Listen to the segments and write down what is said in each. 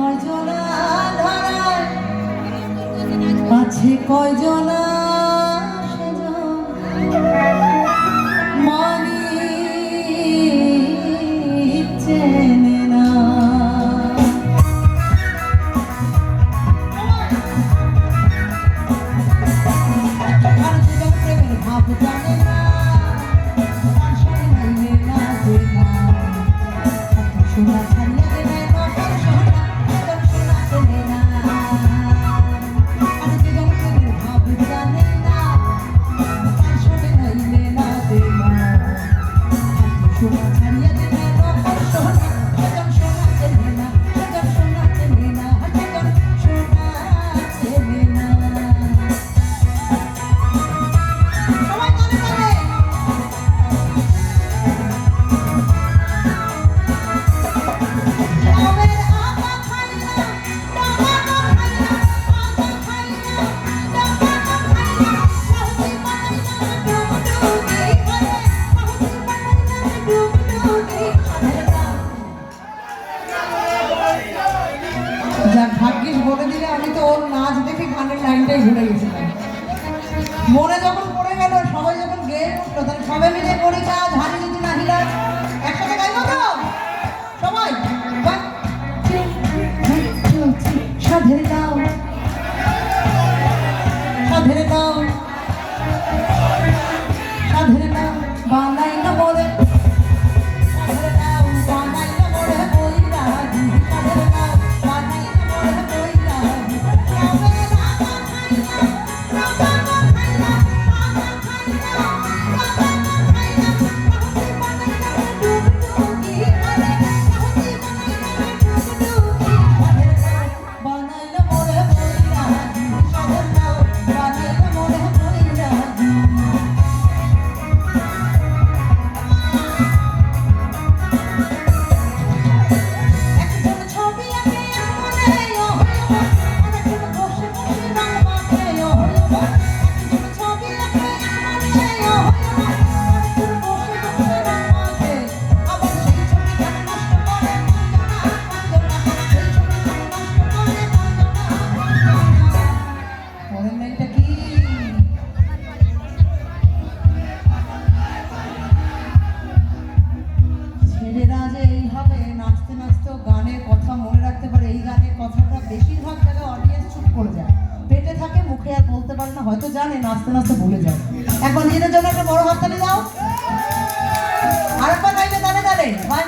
কয়জনা ধরায় আছে কয়জনা মালিক চেনে না। প্রেমের ভাব জানে না সোনা ছাড়িয়ে দেবে নকল সোনা সোনা চেনে না। আর যে প্রেমের ভাব জানে না শোনে নাইলে না দেনা সোনা ছাড়িয়ে দেবে নকল সোনা সোনা চেনে না সোনা চেনে না সোনা চেনে না। সবাই গানে গানে যাক ভাগ্যিস বলে দিলে, আমি তো ওর নাচ দেখে গানের লাইনটাই ভুলে গেছিলাম। মনে যখন পড়ে গেল, সবাই যখন গেয়ে উঠলো, তাহলে সবাই মিলে করি কাজ হারি যদি না হিলাস একসাথে গাইবো তো সবাই। সাধের দাও সাধের দাও সাধের দাও বানাই না বলে সাধের দাও বানাই না বলে বই রাজি সাধের দাও বানাই না বলে বই রাজি হয়তো জানে নাচতে নাচতে ভুলে যায়। এখন নিজেদের জন্য একটা বড় হাততালি দাও। আরেকবার গাইবে তালে তালে 1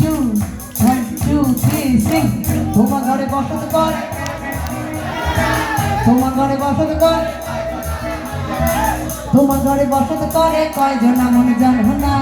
2 3 সিং। তোমার ঘরে বসত কর তোমার ঘরে বসত কর তোমার ঘরে বসত করে কয়জনা মনে জানো না।